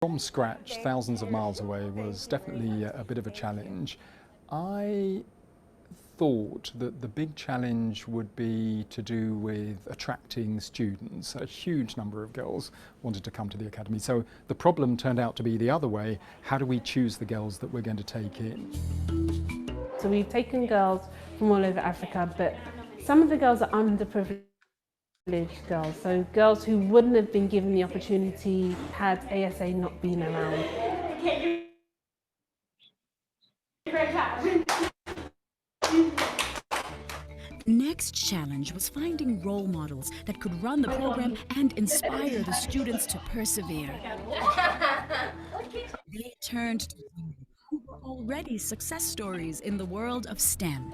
From scratch, thousands of miles away, was definitely a bit of a challenge. I thought that the big challenge would be to do with attracting students. A huge number of girls wanted to come to the academy. So the problem turned out to be the other way. How do we choose the girls that we're going to take in? So we've taken girls from all over Africa, but some of the girls are underprivileged girls, so girls who wouldn't have been given the opportunity had ASA not been around. The next challenge was finding role models that could run the program and inspire the students to persevere. They turned to women who were already success stories in the world of STEM.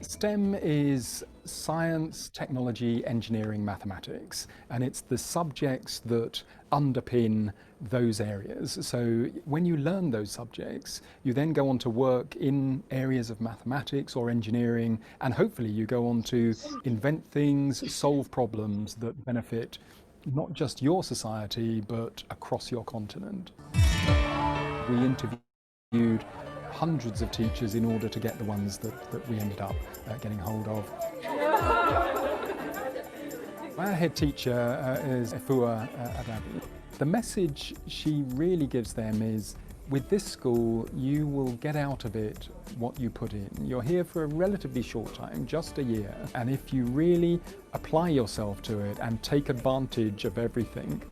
STEM is science, technology, engineering, mathematics, and it's the subjects that underpin those areas. So when you learn those subjects, you then go on to work in areas of mathematics or engineering, and hopefully you go on to invent things, solve problems that benefit not just your society, but across your continent. We interviewed hundreds of teachers in order to get the ones that we ended up getting hold of. Our head teacher is Efua Adabi. The message she really gives them is, with this school, you will get out of it what you put in. You're here for a relatively short time, just a year, and if you really apply yourself to it and take advantage of everything,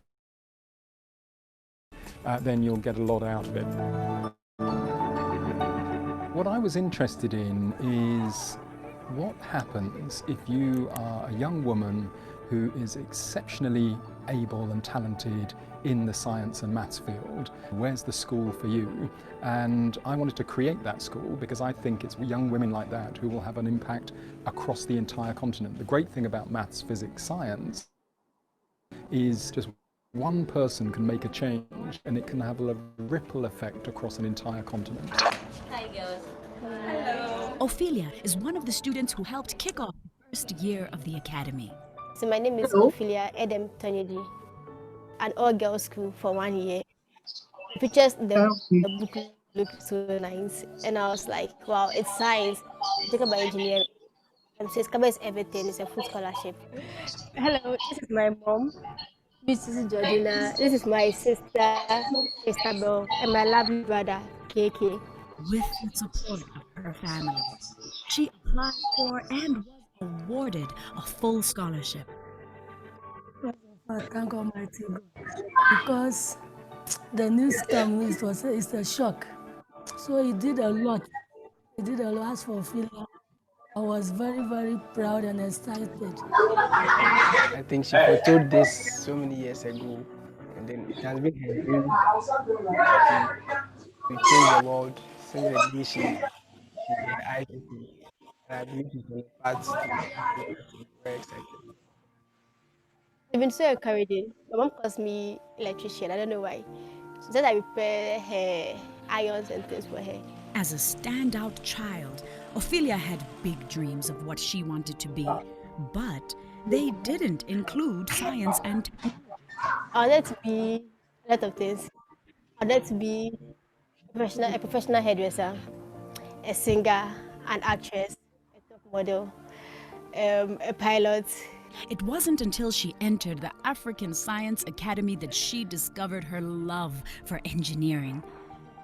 then you'll get a lot out of it. What I was interested in is what happens if you are a young woman who is exceptionally able and talented in the science and maths field. Where's the school for you? And I wanted to create that school because I think it's young women like that who will have an impact across the entire continent. The great thing about maths, physics, science is just one person can make a change and it can have a ripple effect across an entire continent. Hi girls. Hello. Ophelia is one of the students who helped kick off the first year of the academy. So my name is Ophelia Edem Tonyeji, an all-girls school for 1 year. Pictures the book look so nice, and I was like, wow, it's science. Think about engineering. And so it covers everything. It's a full scholarship. Hello, this is my mom. This is Georgina. This is my sister, Isabel, and my lovely brother, KK. With the support of her family, she applied for and was awarded a full scholarship. Thank Almighty God, because the news came, it's a shock. So he did a lot. He did a lot for Ophelia. I was very, very proud and excited. I think she foretold this so many years ago, and then it has been her dream to change the world since the day she had eyes open. And I believe she's on the path to very excited. It's been so encouraging. My mom calls me electrician. I don't know why. She said I repair her irons and things for her. As a standout child, Ophelia had big dreams of what she wanted to be, but they didn't include science and technology. I wanted to be a lot of things. I wanted to be a professional hairdresser, a singer, an actress, a top model, a pilot. It wasn't until she entered the African Science Academy that she discovered her love for engineering.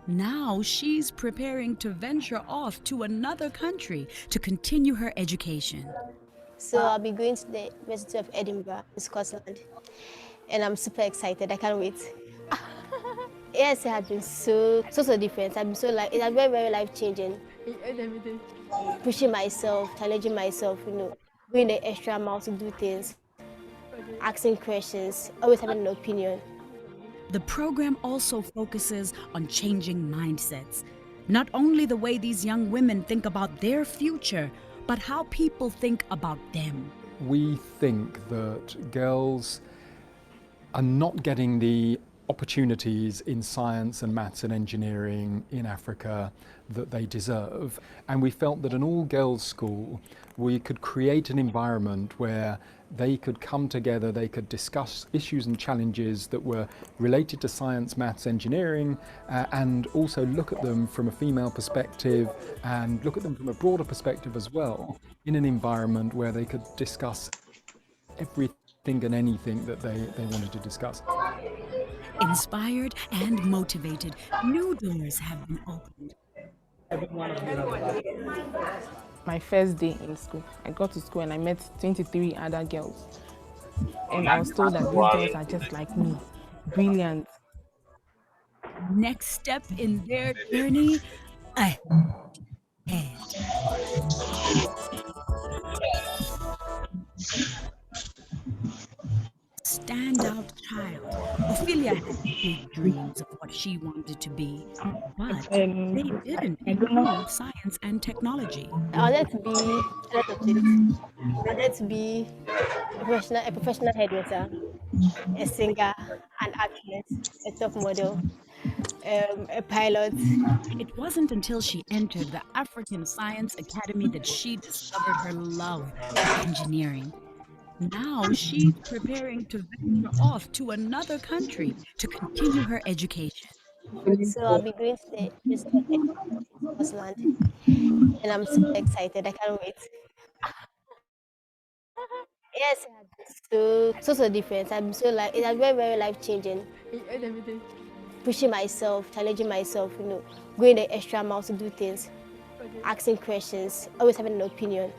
Now she's preparing to venture off to another country to continue her education. So I'll be going to the University of Edinburgh in Scotland, and I'm super excited. I can't wait. Yes, it has been so different. I've been so it has been very life-changing. Pushing myself, challenging myself, going the extra mile to do things, asking questions, always having an opinion. The program also focuses on changing mindsets. Not only the way these young women think about their future, but how people think about them. We think that girls are not getting the opportunities in science and maths and engineering in Africa that they deserve. And we felt that an all-girls school, we could create an environment where they could come together, they could discuss issues and challenges that were related to science, maths, engineering, and also look at them from a female perspective and look at them from a broader perspective as well, in an environment where they could discuss everything and anything that they wanted to discuss. Inspired and motivated, new doors have been opened. My first day in school, I got to school and I met 23 other girls. And I was told that these girls are just like me, brilliant. Next step in their journey ahead. Standout child. Ophelia had big dreams of what she wanted to be, but they didn't include science and technology. I wanted to be a lot of things. I wanted to be a professional hairdresser, a singer, an actress, a top model, a pilot. It wasn't until she entered the African Science Academy that she discovered her love for engineering. Now she's preparing to venture off to another country to continue her education. So I'll be going to the University of Scotland, and I'm so excited. I can't wait. Yes, so different. I'm so like it's very very life changing. Pushing myself, challenging myself, going the extra mile to do things, asking questions, always having an opinion.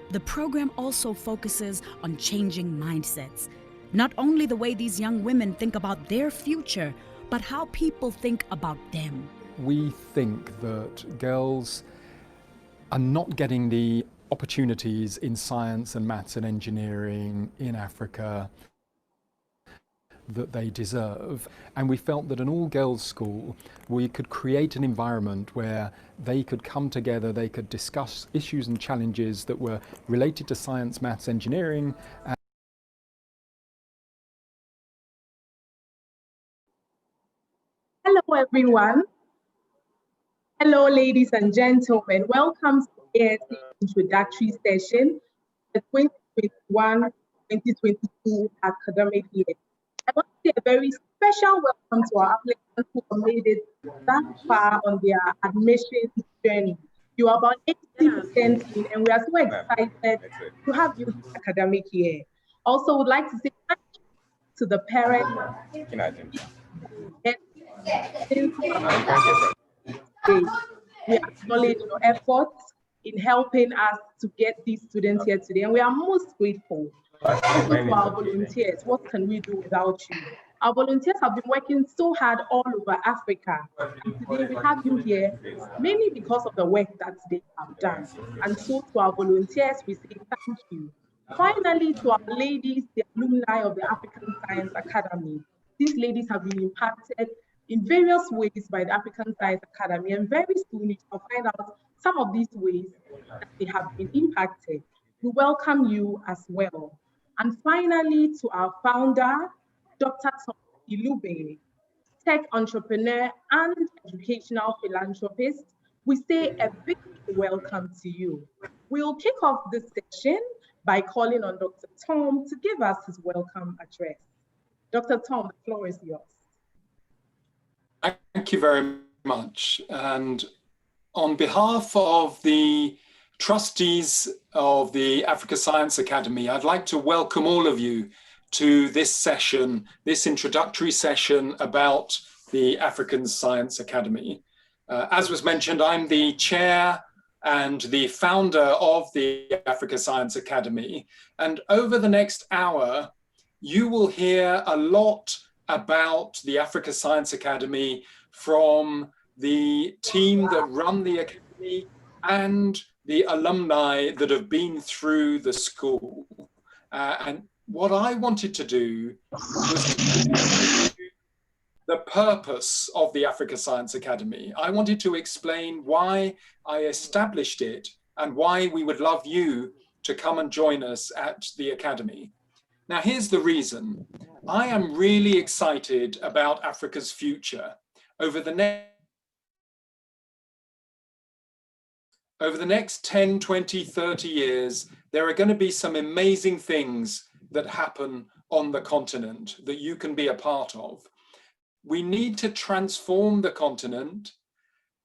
The program also focuses on changing mindsets. Not only the way these young women think about their future, but how people think about them. We think that girls are not getting the opportunities in science and maths and engineering in Africa that they deserve. And we felt that an all-girls school, we could create an environment where they could come together, they could discuss issues and challenges that were related to science, maths, engineering. Hello, everyone. Hello, ladies and gentlemen. Welcome to the introductory session, the 2021-2022 academic year. I want to say a very special welcome to our applicants who have made it that far on their admissions journey. You are about 80% in, and we are so excited to have you this academic year. Also, would like to say thank you to the parents. We acknowledge your efforts in helping us to get these students here today, and we are most grateful. Also to our volunteers, what can we do without you? Our volunteers have been working so hard all over Africa, and today we have you here mainly because of the work that they have done. And so to our volunteers, we say thank you. Finally, to our ladies, the alumni of the African Science Academy. These ladies have been impacted in various ways by the African Science Academy, and very soon you will find out some of these ways that they have been impacted. We welcome you as well. And finally, to our founder, Dr. Tom Ilube, tech entrepreneur and educational philanthropist, we say a big welcome to you. We'll kick off this session by calling on Dr. Tom to give us his welcome address. Dr. Tom, the floor is yours. Thank you very much. And on behalf of the trustees of the Africa Science Academy, I'd like to welcome all of you to this session, this introductory session about the African Science Academy. As was mentioned, I'm the chair and the founder of the Africa Science Academy. And over the next hour, you will hear a lot about the Africa Science Academy from the team that run the academy and the alumni that have been through the school. And what I wanted to do was to the purpose of the Africa Science Academy. I wanted to explain why I established it and why we would love you to come and join us at the Academy. Now, here's the reason. I am really excited about Africa's future. Over the next 10, 20, 30 years, there are going to be some amazing things that happen on the continent that you can be a part of. We need to transform the continent,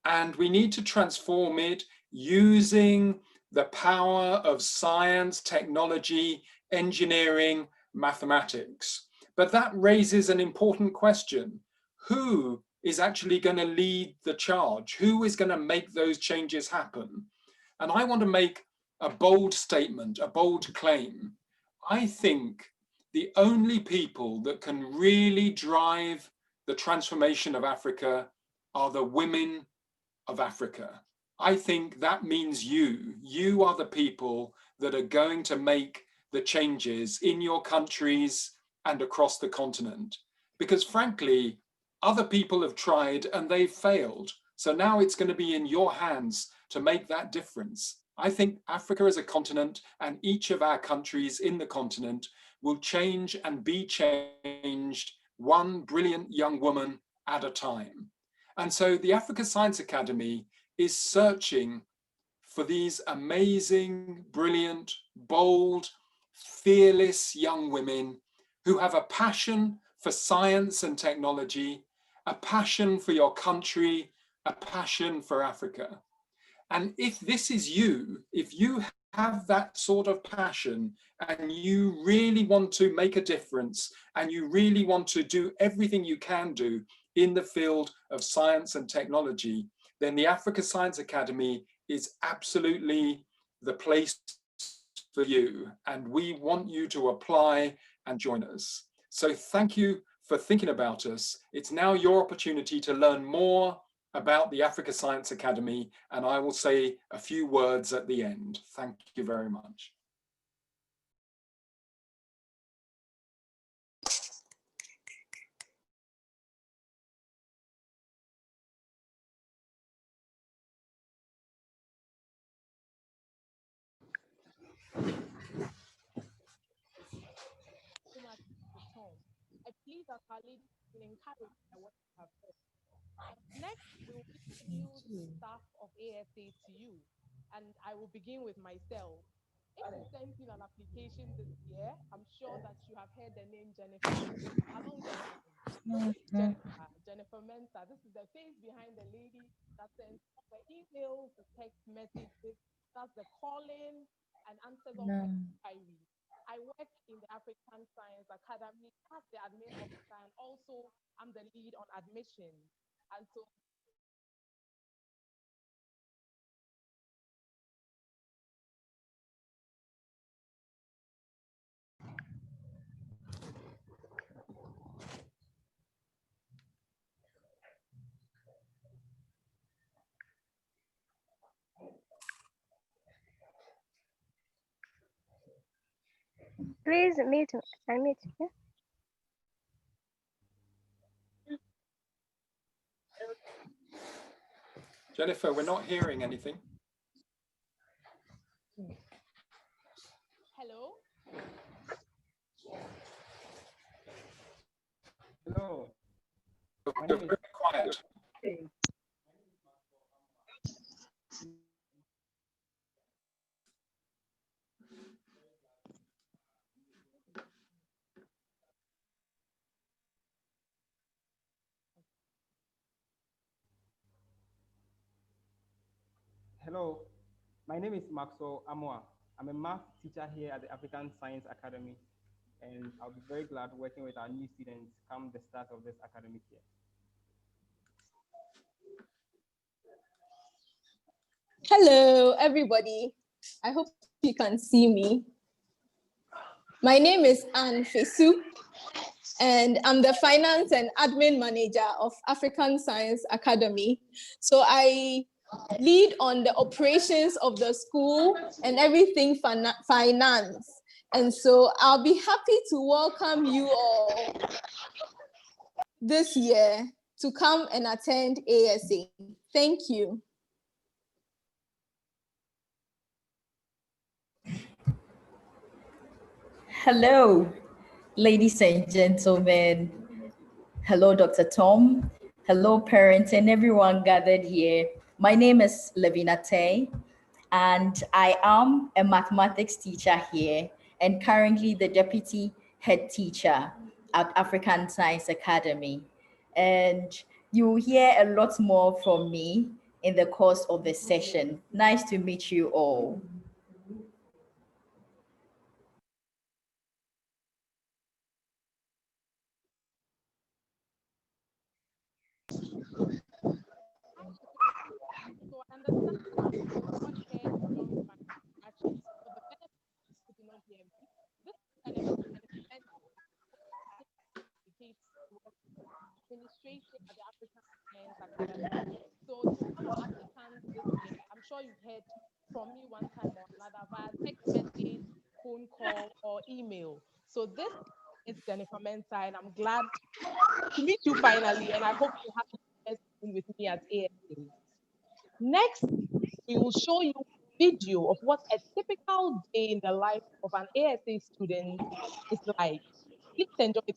and we need to transform it using the power of science, technology, engineering, mathematics. But that raises an important question. Who is actually going to lead the charge? Who is going to make those changes happen? And I want to make a bold statement, a bold claim. I think the only people that can really drive the transformation of Africa are the women of Africa. I think that means you. You are the people that are going to make the changes in your countries and across the continent. Because frankly, other people have tried and they've failed. So now it's going to be in your hands to make that difference. I think Africa as a continent and each of our countries in the continent will change and be changed one brilliant young woman at a time. And so the Africa Science Academy is searching for these amazing, brilliant, bold, fearless young women who have a passion for science and technology, a passion for your country, a passion for Africa. And if this is you, if you have that sort of passion and you really want to make a difference and you really want to do everything you can do in the field of science and technology, then the Africa Science Academy is absolutely the place for you. And we want you to apply and join us. So thank you for thinking about us. It's now your opportunity to learn more about the Africa Science Academy, and I will say a few words at the end. Thank you very much. Please, as our lady, encourage what you have said. Next, we will introduce the staff of ASA to you, and I will begin with myself. If you sent in an application this year, I'm sure that you have heard the name Jennifer. Along the Jennifer Mensah. This is the face behind the lady that sends the emails, the text messages, that's the calling, and answers all the inquiries. I work in the African Science Academy as the admin officer, and also I'm the lead on admissions. And so Please meet. I meet. Yeah? Jennifer, we're not hearing anything. hello. Hello. You're very quiet. Hello. My name is Maxwell Amoa. I'm a math teacher here at the African Science Academy, and I'll be very glad working with our new students come the start of this academic year. Hello, everybody. I hope you can see me. My name is Anne Fesu, and I'm the Finance and Admin Manager of African Science Academy. So I lead on the operations of the school and everything finance. And so I'll be happy to welcome you all this year to come and attend ASA. Thank you. Hello, Ladies and gentlemen, hello, Dr. Tom. Hello, parents and everyone gathered here. My name is Levina Tay, and I am a mathematics teacher here and currently the deputy head teacher at African Science Academy. And you will hear a lot more from me in the course of the session. Nice to meet you all. So I understand that you have not heard from my actions. For the benefit who do not hear me, this is an event dedicated towards administration at the African Science Academy. So to all our applicants this year, I'm sure you've heard from me one time or another via text message, phone call, or email. So this is Jennifer Mensah, and I'm glad to meet you finally, and I hope you have a with me at ASA. Next, we will show you a video of what a typical day in the life of an ASA student is like. Please enjoy it.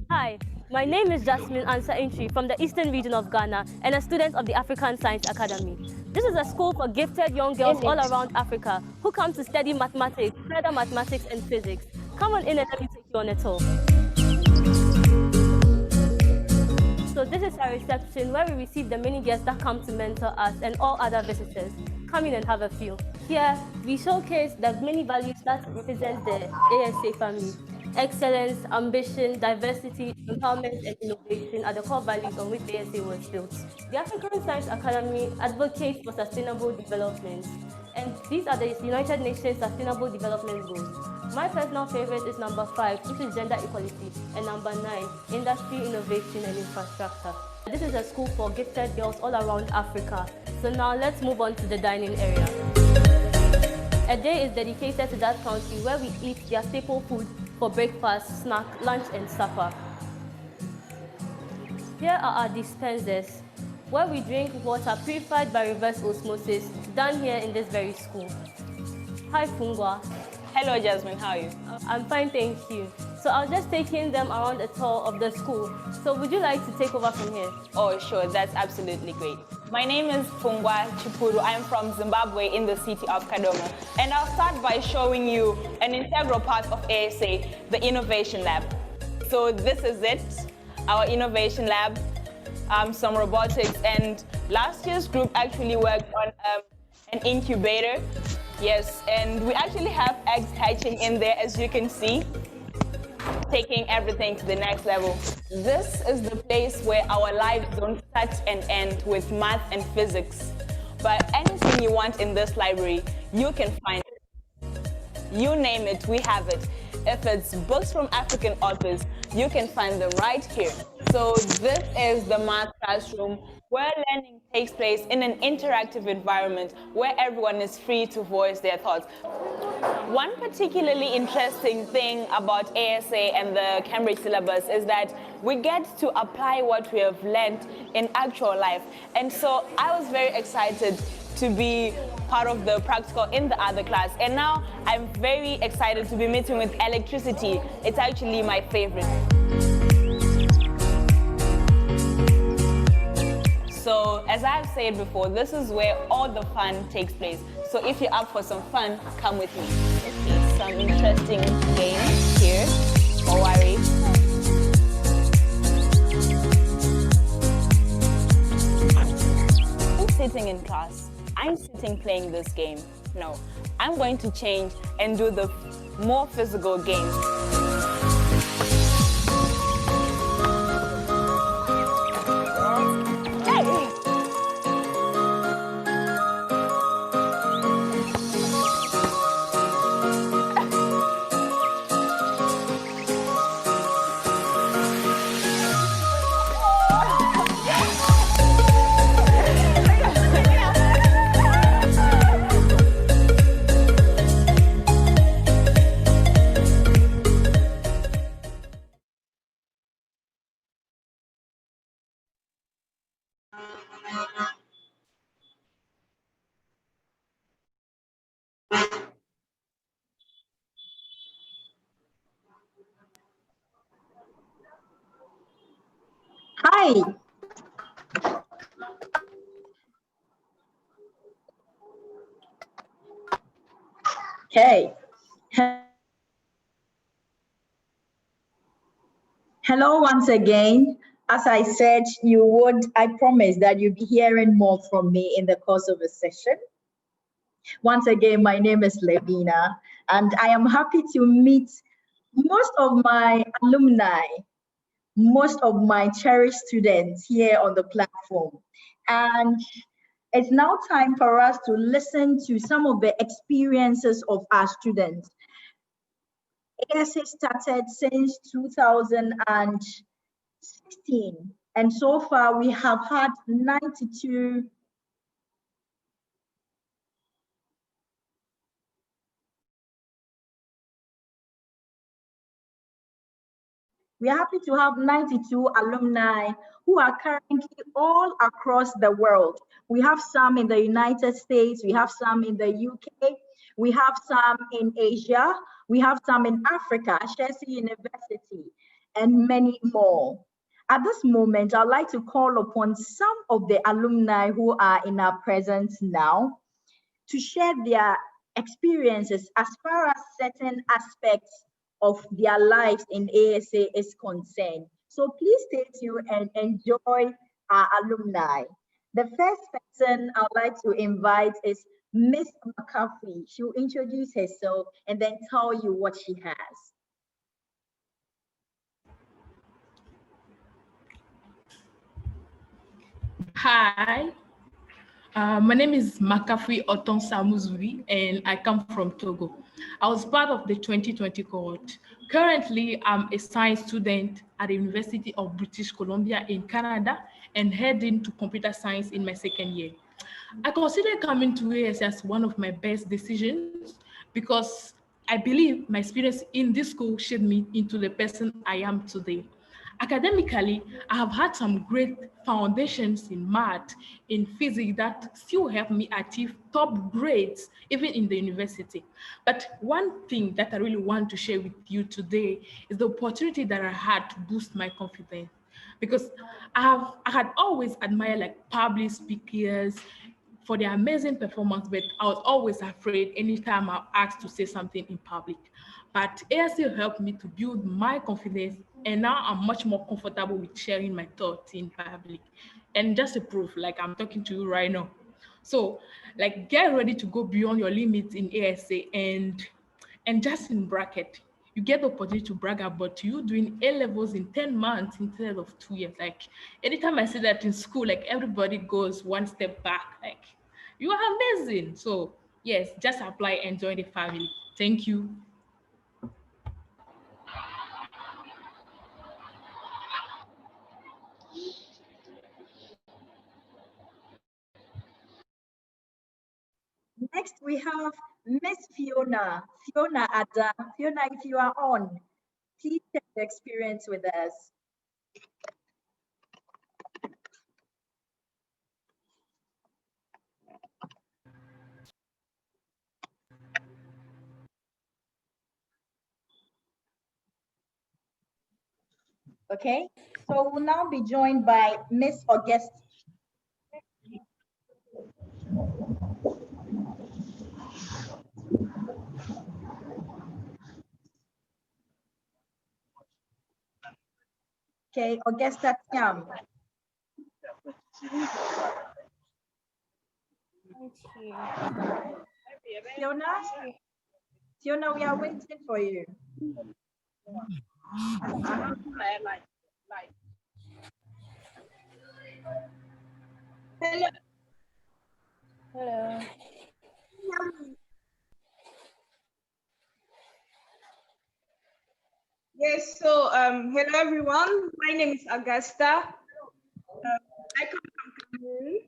Hi, my name is Jasmine Ansa Entry from the Eastern region of Ghana and a student of the African Science Academy. This is a school for gifted young girls all around Africa who come to study mathematics, further mathematics and physics. Come on in and let me take you on a tour. So this is our reception where we receive the many guests that come to mentor us and all other visitors. Come in and have a feel. Here, we showcase the many values that represent the ASA family. Excellence, ambition, diversity, empowerment, and innovation are the core values on which ASA was built. The African Science Academy advocates for sustainable development, and these are the United Nations Sustainable Development Goals. My personal favorite is number 5, which is gender equality, and number 9, industry, innovation, and infrastructure. This is a school for gifted girls all around Africa. So now let's move on to the dining area. A day is dedicated to that country where we eat their staple food for breakfast, snack, lunch, and supper. Here are our dispensers, where we drink water purified by reverse osmosis, done here in this very school. Hi, Fungwa. Hello, Jasmine. How are you? I'm fine, thank you. So I was just taking them around a tour of the school. So would you like to take over from here? Oh, sure. That's absolutely great. My name is Fungwa Chipuru. I'm from Zimbabwe in the city of Kadomo. And I'll start by showing you an integral part of ASA, the Innovation Lab. So this is it, our Innovation Lab, some robotics. And last year's group actually worked on an incubator. Yes, and we actually have eggs hatching in there, as you can see, taking everything to the next level. This is the place where our lives don't start and end with math and physics. But anything you want in this library, you can find it. You name it, we have it. If it's books from African authors, you can find them right here. So this is the math classroom, where learning takes place in an interactive environment where everyone is free to voice their thoughts. One particularly interesting thing about ASA and the Cambridge syllabus is that we get to apply what we have learned in actual life. And so I was very excited to be part of the practical in the other class. And now I'm very excited to be meeting with electricity. It's actually my favorite. So, as I've said before, this is where all the fun takes place. So if you're up for some fun, come with me. Let's see some interesting games here. Don't worry. I'm sitting in class. I'm sitting playing this game. No, I'm going to change and do the more physical games. Hi. Okay. Hello once again. As I said, I promised that you'll be hearing more from me in the course of the session. Once again, my name is Levina, and I am happy to meet most of my alumni, most of my cherished students here on the platform. And it's now time for us to listen to some of the experiences of our students. ASA started since 2016, and so far we have had 92. We are happy to have 92 alumni who are currently all across the world. We have some in the United States, we have some in the UK, we have some in Asia, we have some in Africa, Chelsea University, and many more. At this moment, I'd like to call upon some of the alumni who are in our presence now to share their experiences as far as certain aspects of their lives in ASA is concerned. So please stay tuned and enjoy our alumni. The first person I'd like to invite is Miss McCaffrey. She'll introduce herself and then tell you what she has. Hi, my name is Makafui Oton Samuzui, and I come from Togo. I was part of the 2020 cohort. Currently, I'm a science student at the University of British Columbia in Canada and heading to computer science in my second year. I consider coming to AS as one of my best decisions because I believe my experience in this school shaped me into the person I am today. Academically, I have had some great foundations in math, in physics that still help me achieve top grades, even in the university. But one thing that I really want to share with you today is the opportunity that I had to boost my confidence. Because I had always admired like public speakers for their amazing performance, but I was always afraid anytime I asked to say something in public. But ASL helped me to build my confidence, and now I'm much more comfortable with sharing my thoughts in public. And just a proof, like I'm talking to you right now. So, like, get ready to go beyond your limits in ASA, and just in bracket, you get the opportunity to brag about you doing A levels in 10 months instead of 2 years. Like, anytime I say that in school, like everybody goes one step back. Like, you are amazing. So yes, just apply and join the family. Thank you. Next, we have Miss Fiona. Fiona Ada. Fiona, if you are on, please share the experience with us. Okay, so we'll now be joined by Miss August. Okay, Augusta Tiam. Fiona? Fiona, we are waiting for you. Hello. Hello. Yes, so hello everyone. My name is Augusta. I come from Cameroon,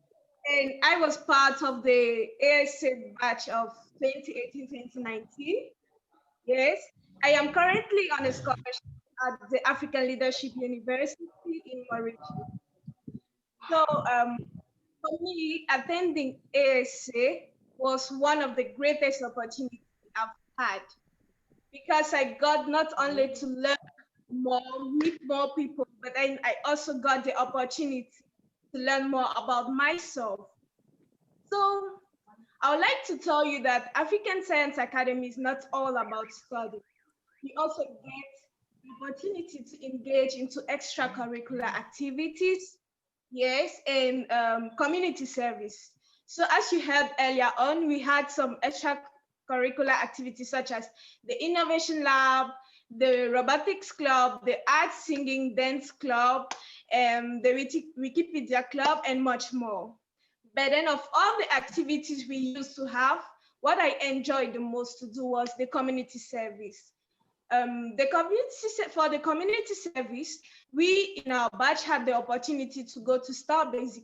and I was part of the ASA batch of 2018-2019. Yes, I am currently on a scholarship at the African Leadership University in Mauritius. So for me, attending ASA was one of the greatest opportunities I've had because I got not only to learn more, meet more people, but then I also got the opportunity to learn more about myself. So I would like to tell you that African Science Academy is not all about study. You also get the opportunity to engage into extracurricular activities, yes, and community service. So as you heard earlier on, we had some extracurricular activities such as the Innovation Lab, the Robotics Club, the Art Singing Dance Club, the Wikipedia Club, and much more. But then of all the activities we used to have, what I enjoyed the most to do was the community service. For the community service, we in our batch had the opportunity to go to Star Basic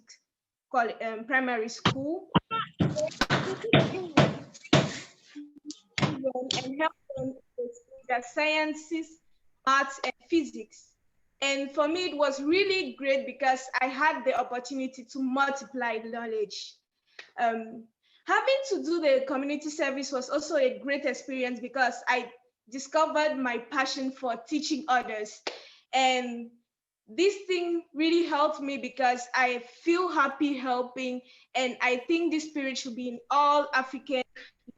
Primary School and help them with their sciences, maths, and physics. And for me, it was really great because I had the opportunity to multiply knowledge. Having to do the community service was also a great experience because I discovered my passion for teaching others. And this thing really helped me because I feel happy helping, and I think this spirit should be in all African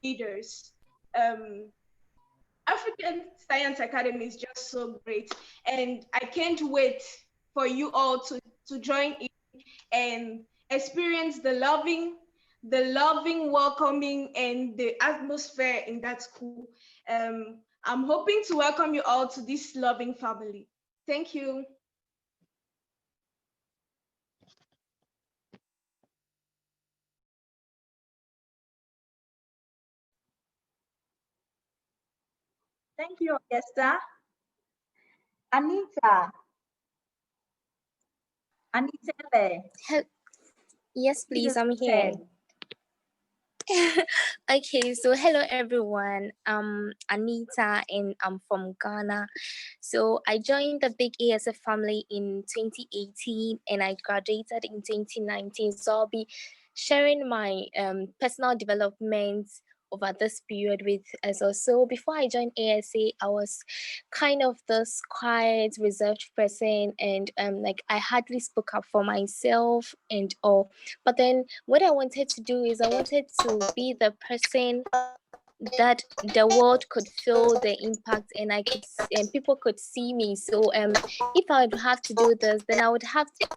leaders. African Science Academy is just so great, and I can't wait for you all to join in and experience the loving, welcoming, and the atmosphere in that school. I'm hoping to welcome you all to this loving family. Thank you. Thank you, Augusta. Anita. Anita there. Yes, please, I'm here. Okay, so hello everyone. I'm Anita and I'm from Ghana. So I joined the Big ASF family in 2018 and I graduated in 2019. So I'll be sharing my personal development over this period with us. Also, before I joined ASA, I was kind of this quiet, reserved person, and like I hardly spoke up for myself and all. But then what I wanted to do is I wanted to be the person that the world could feel the impact and and people could see me. So if I would have to do this, then I would have to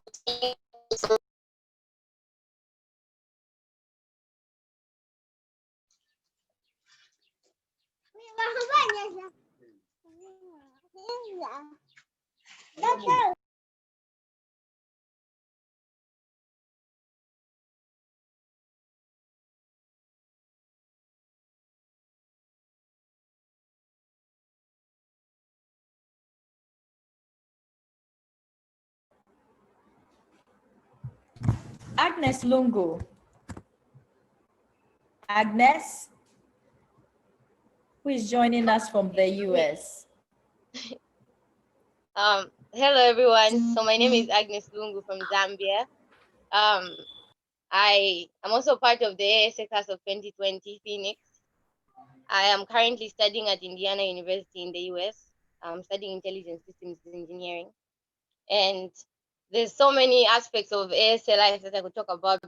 Agnes Lungo. Agnes, who is joining us from the US. Hello everyone. So my name is Agnes Lungo from Zambia. I am also part of the ASA class of 2020 Phoenix. I am currently studying at Indiana University in the US. I'm studying intelligence systems engineering. And there's so many aspects of ASA life that I could talk about.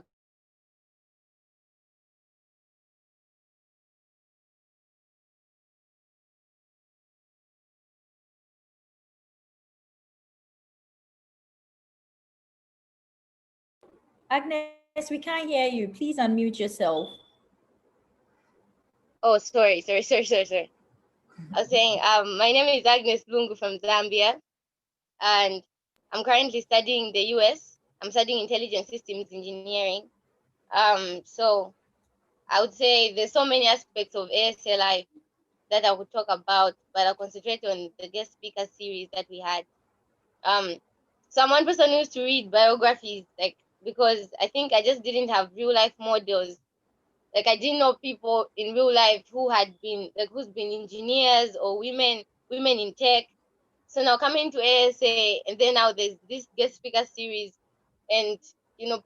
Agnes, we can't hear you. Please unmute yourself. Oh, sorry. I was saying, my name is Agnes Lungu from Zambia, and I'm currently studying the US. I'm studying intelligence systems engineering. So I would say there's so many aspects of ASA life that I would talk about, but I'll concentrate on the guest speaker series that we had. So I'm one person who used to read biographies, like, because I think I just didn't have real life models. Like I didn't know people in real life who had been who's been engineers or women in tech. So now coming to ASA, and then now there's this guest speaker series, and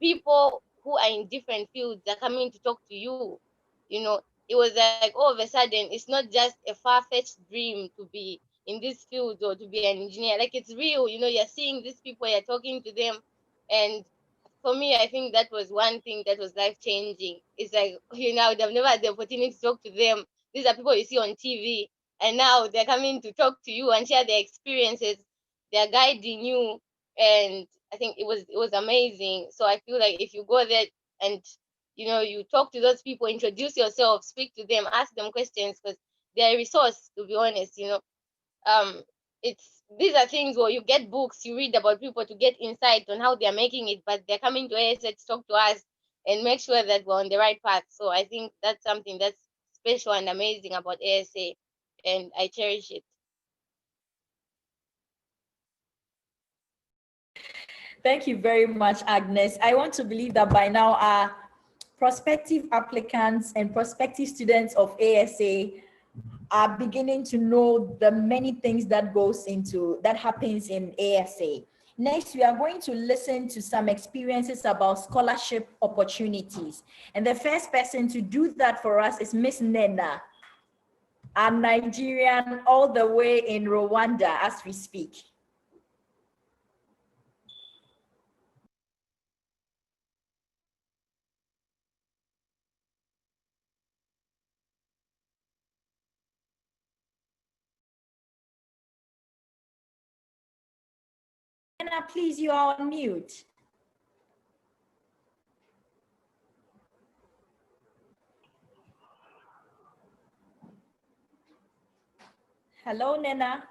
people who are in different fields are coming to talk to you. It was like all of a sudden, it's not just a far-fetched dream to be in this field or to be an engineer. Like, it's real. You're seeing these people, you're talking to them. And for me, I think that was one thing that was life-changing. It's like, they've never had the opportunity to talk to them. These are people you see on TV, and now they're coming to talk to you and share their experiences. They're guiding you, and I think it was amazing. So I feel like if you go there and you talk to those people, introduce yourself, speak to them, ask them questions, because they're a resource, to be honest. These are things where you get books, you read about people to get insight on how they're making it, but they're coming to ASA to talk to us and make sure that we're on the right path. So I think that's something that's special and amazing about ASA, and I cherish it. Thank you very much, Agnes. I want to believe that by now our prospective applicants and prospective students of ASA are beginning to know the many things that happens in ASA. Next, we are going to listen to some experiences about scholarship opportunities. And the first person to do that for us is Miss Nena, a Nigerian all the way in Rwanda as we speak. Nena, please, you are on mute. Hello, Nena.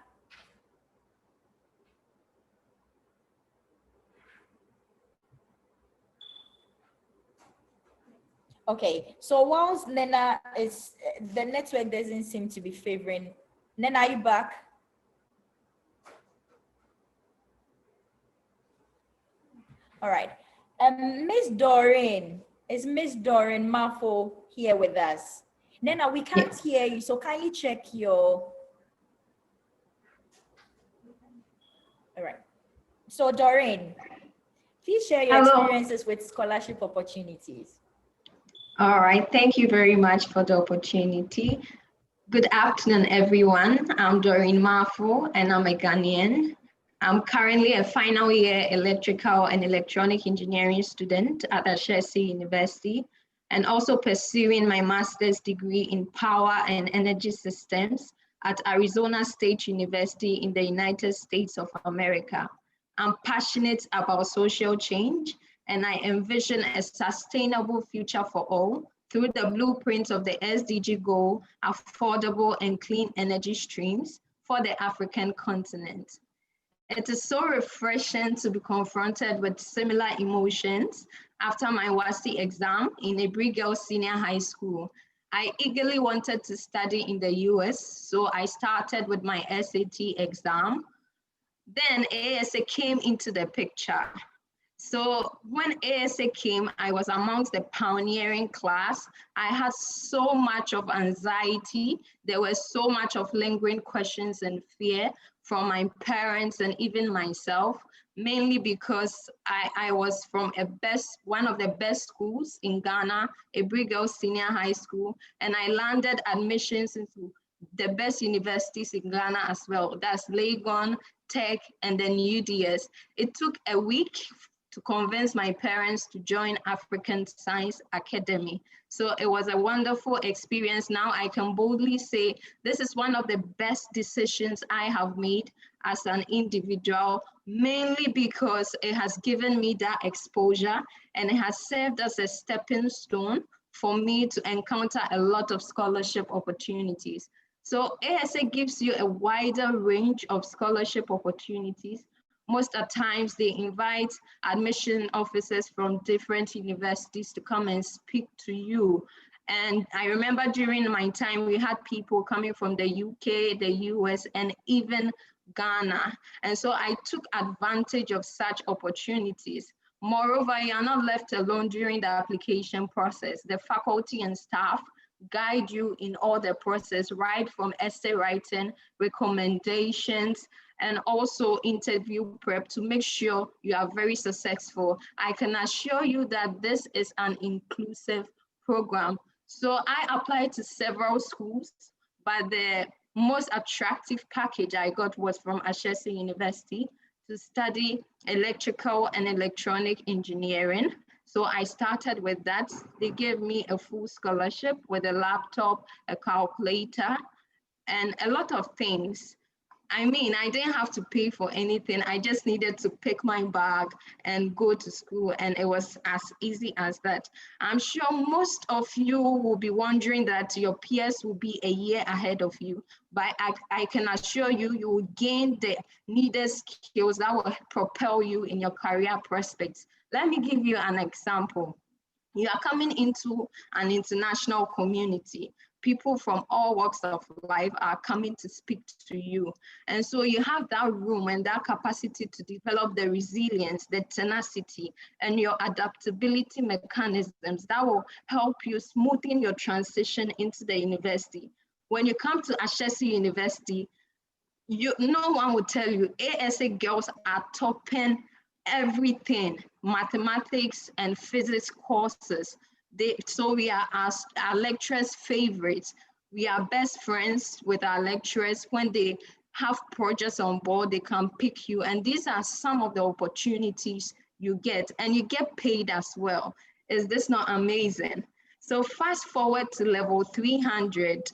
Okay, so once Nena the network doesn't seem to be favoring. Nena, are you back? All right. Miss Doreen, is Miss Doreen Mafo here with us? Nena, we can't hear you, so kindly check your... All right. So Doreen, please share your experiences with scholarship opportunities. All right, thank you very much for the opportunity. Good afternoon, everyone. I'm Doreen Mafo, and I'm a Ghanaian. I'm currently a final year electrical and electronic engineering student at Ashesi University, and also pursuing my master's degree in power and energy systems at Arizona State University in the United States of America. I'm passionate about social change, and I envision a sustainable future for all through the blueprint of the SDG goal, affordable and clean energy streams for the African continent. It is so refreshing to be confronted with similar emotions after my WASI exam in a Brigel Senior High School. I eagerly wanted to study in the US, so I started with my SAT exam. Then ASA came into the picture. So when ASA came, I was amongst the pioneering class. I had so much of anxiety. There was so much of lingering questions and fear from my parents and even myself, mainly because I was from one of the best schools in Ghana, a Brigel Senior High School, and I landed admissions into the best universities in Ghana as well. That's Legon, Tech, and then UDS. It took a week to convince my parents to join African Science Academy. So it was a wonderful experience. Now I can boldly say this is one of the best decisions I have made as an individual, mainly because it has given me that exposure and it has served as a stepping stone for me to encounter a lot of scholarship opportunities. So ASA gives you a wider range of scholarship opportunities. Most of the times they invite admission officers from different universities to come and speak to you. And I remember during my time, we had people coming from the UK, the US, and even Ghana. And so I took advantage of such opportunities. Moreover, you are not left alone during the application process. The faculty and staff guide you in all the process, right from essay writing, recommendations, and also interview prep to make sure you are very successful. I can assure you that this is an inclusive program. So I applied to several schools, but the most attractive package I got was from Ashesi University to study electrical and electronic engineering. So I started with that. They gave me a full scholarship with a laptop, a calculator, and a lot of things. I mean, I didn't have to pay for anything. I just needed to pick my bag and go to school, and it was as easy as that. I'm sure most of you will be wondering that your peers will be a year ahead of you, but I can assure you, you will gain the needed skills that will propel you in your career prospects. Let me give you an example. You are coming into an international community. People from all walks of life are coming to speak to you. And so you have that room and that capacity to develop the resilience, the tenacity, and your adaptability mechanisms that will help you smoothen your transition into the university. When you come to Ashesi University, no one will tell you ASA girls are topping everything, mathematics and physics courses. So we are our lecturers' favorites. We are best friends with our lecturers. When they have projects on board, they can pick you. And these are some of the opportunities you get, and you get paid as well. Is this not amazing? So fast forward to level 300.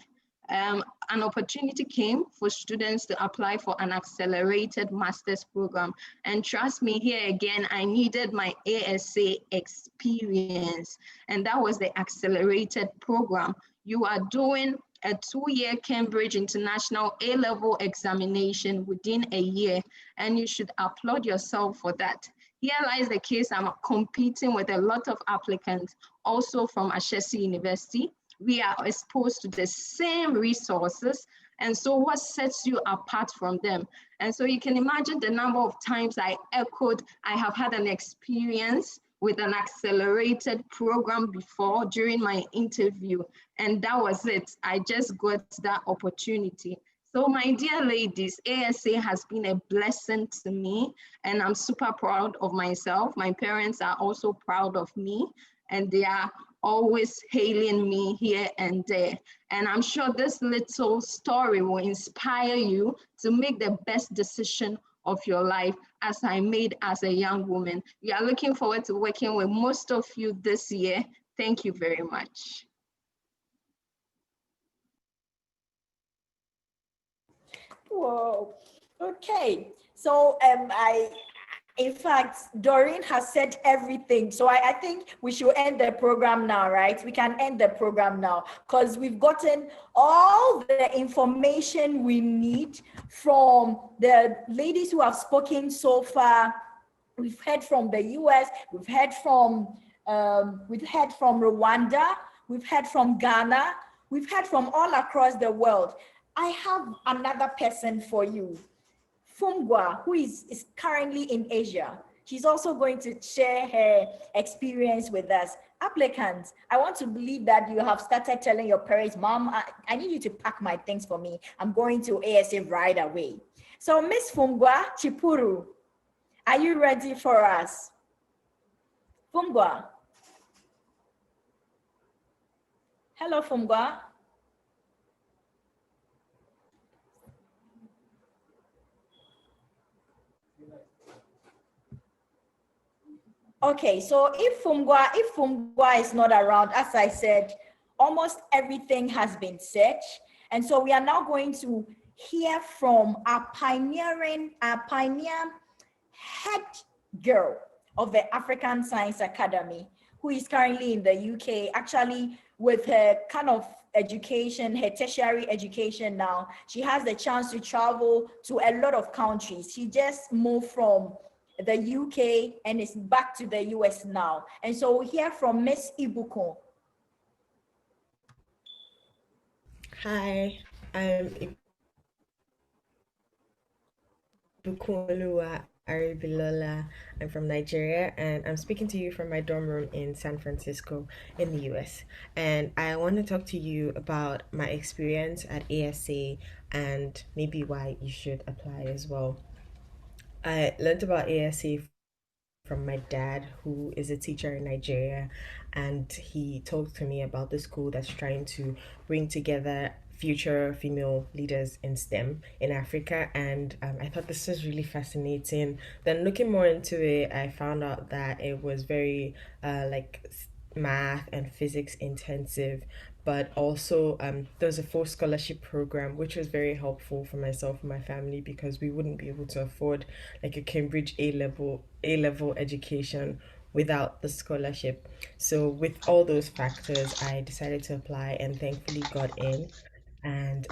An opportunity came for students to apply for an accelerated master's program. And trust me, here again, I needed my ASA experience. And that was the accelerated program. You are doing a 2-year Cambridge International A-level examination within a year, and you should applaud yourself for that. Here lies the case. I'm competing with a lot of applicants, also from Ashesi University. We are exposed to the same resources. And so what sets you apart from them? And so you can imagine the number of times I echoed, I have had an experience with an accelerated program before during my interview. And that was it. I just got that opportunity. So my dear ladies, ASA has been a blessing to me, and I'm super proud of myself. My parents are also proud of me, and they are always hailing me here and there. And I'm sure this little story will inspire you to make the best decision of your life, as I made as a young woman. We are looking forward to working with most of you this year. Thank you very much. Whoa, okay. So in fact, Doreen has said everything. So I think we should end the program now, right? We can end the program now because we've gotten all the information we need from the ladies who have spoken so far. We've heard from the US, we've heard from Rwanda, we've heard from Ghana, we've heard from all across the world. I have another person for you. Fumgwa, who is currently in Asia. She's also going to share her experience with us. Applicants, I want to believe that you have started telling your parents, Mom, I need you to pack my things for me. I'm going to ASA right away. So Miss Fumgwa Chipuru, are you ready for us? Fumgwa. Hello, Fumgwa. Okay, so if Fumgwa is not around, as I said, almost everything has been said. And so we are now going to hear from our pioneer head girl of the African Science Academy, who is currently in the UK, actually with her kind of education, her tertiary education now. She has the chance to travel to a lot of countries. She just moved from the UK and is back to the US now. And so we'll hear from Miss Ibukun. Hi, I'm Ibukun Olua. Aribilola. I'm from Nigeria and I'm speaking to you from my dorm room in San Francisco in the US. And I want to talk to you about my experience at ASA and maybe why you should apply as well. I learned about ASA from my dad, who is a teacher in Nigeria, and he talked to me about the school that's trying to bring together future female leaders in STEM in Africa. And I thought this was really fascinating. Then looking more into it, I found out that it was very math and physics intensive, but also there was a full scholarship program which was very helpful for myself and my family because we wouldn't be able to afford like a Cambridge A level education without the scholarship. So with all those factors, I decided to apply and thankfully got in. And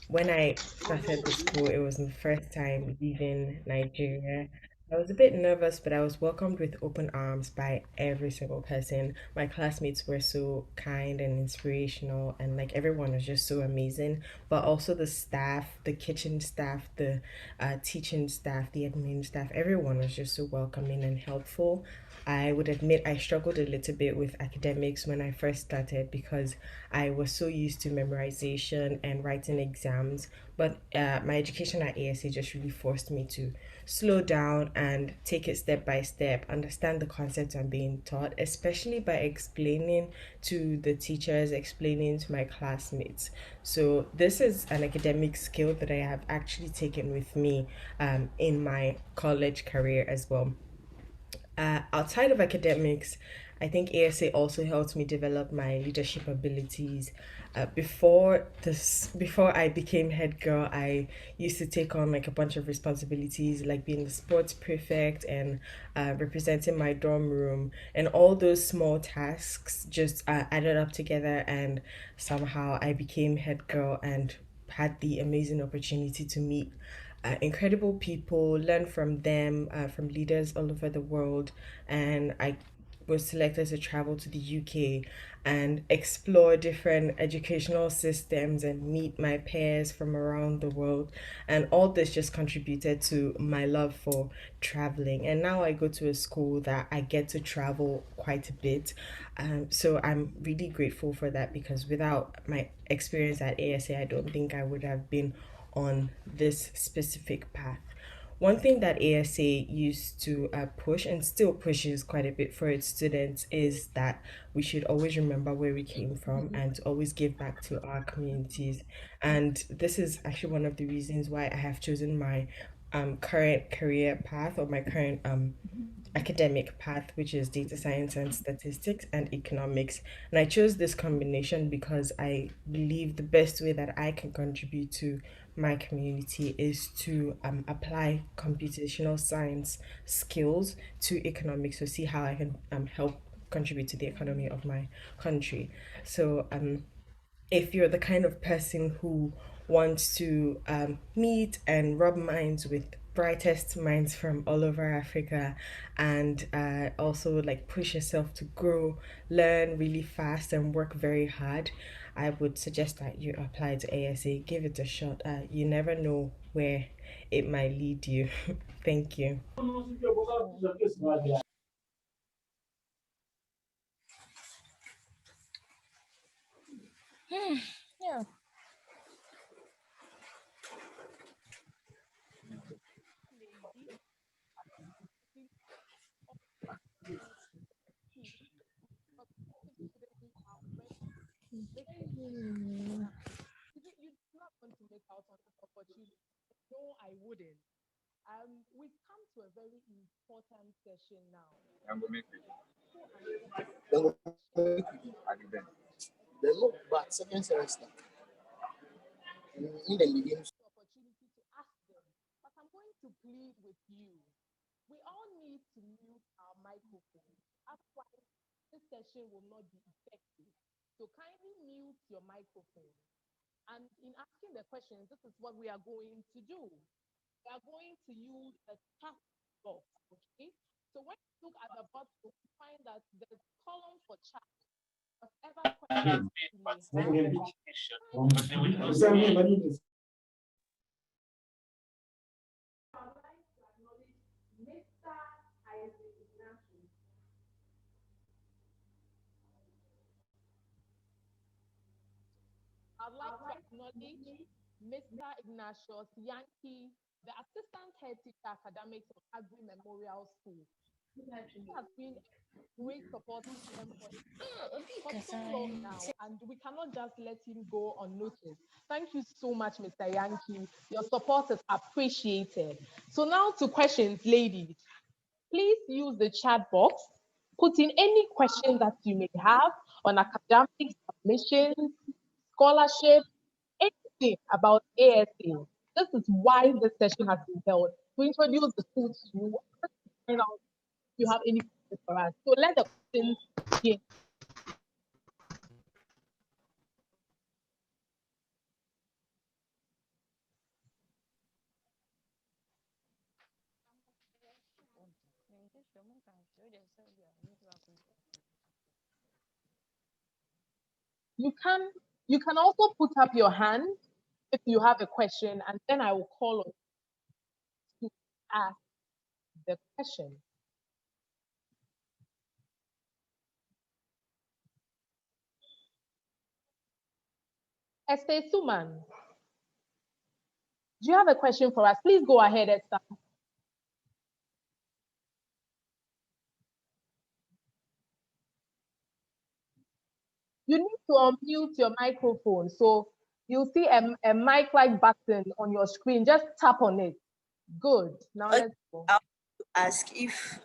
when I started the school, it was the first time leaving Nigeria. I was a bit nervous, but I was welcomed with open arms by every single person. My classmates were so kind and inspirational, and like everyone was just so amazing. But also the staff, the kitchen staff, the teaching staff, the admin staff, everyone was just so welcoming and helpful. I would admit I struggled a little bit with academics when I first started because I was so used to memorization and writing exams. But my education at ASA just really forced me to slow down and take it step by step, understand the concepts I'm being taught, especially by explaining to the teachers, explaining to my classmates. So, this is an academic skill that I have actually taken with me in my college career as well. Outside of academics, I think ASA also helped me develop my leadership abilities. Before I became head girl, I used to take on like a bunch of responsibilities, like being the sports prefect and representing my dorm room, and all those small tasks just added up together, and somehow I became head girl and had the amazing opportunity to meet incredible people, learn from them, from leaders all over the world. And I was selected to travel to the UK and explore different educational systems and meet my peers from around the world. And all this just contributed to my love for traveling. And now I go to a school that I get to travel quite a bit. So I'm really grateful for that because without my experience at ASA, I don't think I would have been on this specific path. One thing that ASA used to push and still pushes quite a bit for its students is that we should always remember where we came from and to always give back to our communities. And this is actually one of the reasons why I have chosen my current career path or my current academic path, which is data science and statistics and economics. And I chose this combination because I believe the best way that I can contribute to my community is to apply computational science skills to economics to see how I can help contribute to the economy of my country. So if you're the kind of person who wants to meet and rub minds with brightest minds from all over Africa and also like push yourself to grow, learn really fast and work very hard, I would suggest that you apply to ASA, give it a shot. You never know where it might lead you. Thank you. Yeah. You do not want to make out on this opportunity. No, I wouldn't. We've come to a very important session now. I'm going to make it. They look back second semester in the medium. Opportunity to ask them, but I'm going to plead with you. We all need to mute our microphones. Otherwise, this session will not be effective. So kindly mute your microphone. And in asking the questions, this is what we are going to do. We are going to use the chat box, okay? So when you look at the box, you find that there's a column for chat. Whatever questions you may have. I'd like to acknowledge Mr. Ignatius Yankee, the Assistant Head Teacher Academics of Agri Memorial School. He has been a great support system for so long now, and we cannot just let him go unnoticed. Thank you so much, Mr. Yankee. Your support is appreciated. So now to questions, ladies. Please use the chat box. Put in any questions that you may have on academic submissions, scholarship, anything about ASA. This is why this session has been held, to introduce the school to you, find out if you have any questions for us. So let the questions begin. You can also put up your hand if you have a question, and then I will call on you to ask the question. Esther Suman, do you have a question for us? Please go ahead, Esther. You need to unmute your microphone. So you'll see a mic-like button on your screen. Just tap on it. Good. Now let's go. I want to ask if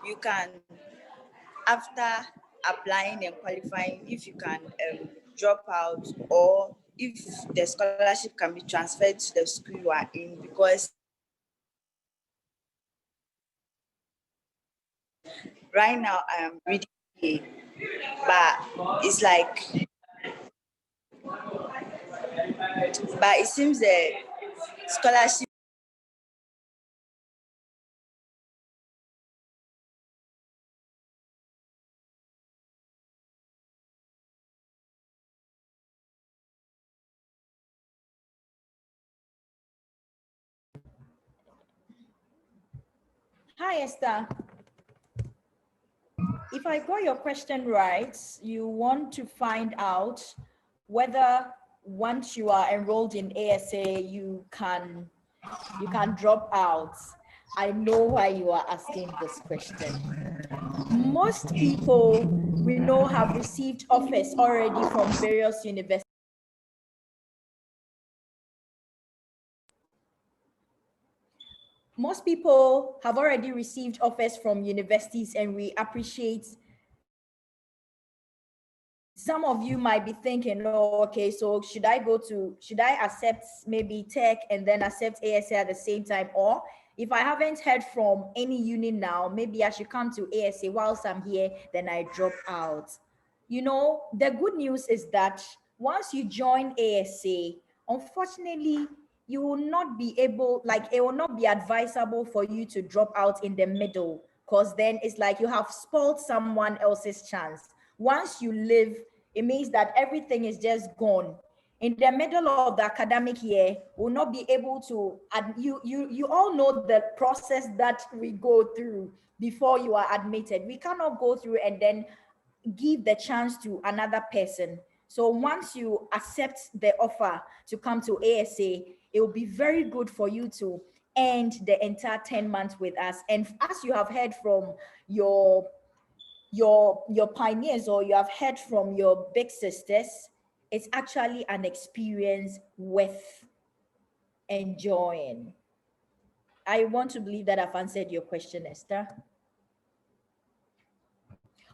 you can, after applying and qualifying, if you can drop out, or if the scholarship can be transferred to the school you are in, because right now I am reading here, but it's like, but it seems the scholarship. Hi, Esther. If I got your question right, you want to find out whether once you are enrolled in ASA, you can drop out. I know why you are asking this question. Most people we know have received offers already from various universities. Most people have already received offers from universities, and we appreciate. Some of you might be thinking, oh, okay, so should I accept maybe tech and then accept ASA at the same time? Or if I haven't heard from any uni now, maybe I should come to ASA whilst I'm here, then I drop out. You know, the good news is that once you join ASA, unfortunately, you will not be able, like, it will not be advisable for you to drop out in the middle, because then it's like you have spoiled someone else's chance. Once you leave, it means that everything is just gone. In the middle of the academic year, will not be able to, you all know the process that we go through before you are admitted. We cannot go through and then give the chance to another person. So once you accept the offer to come to ASA, it will be very good for you to end the entire 10 months with us. And as you have heard from your pioneers, or you have heard from your big sisters, it's actually an experience worth enjoying. I want to believe that I've answered your question, Esther.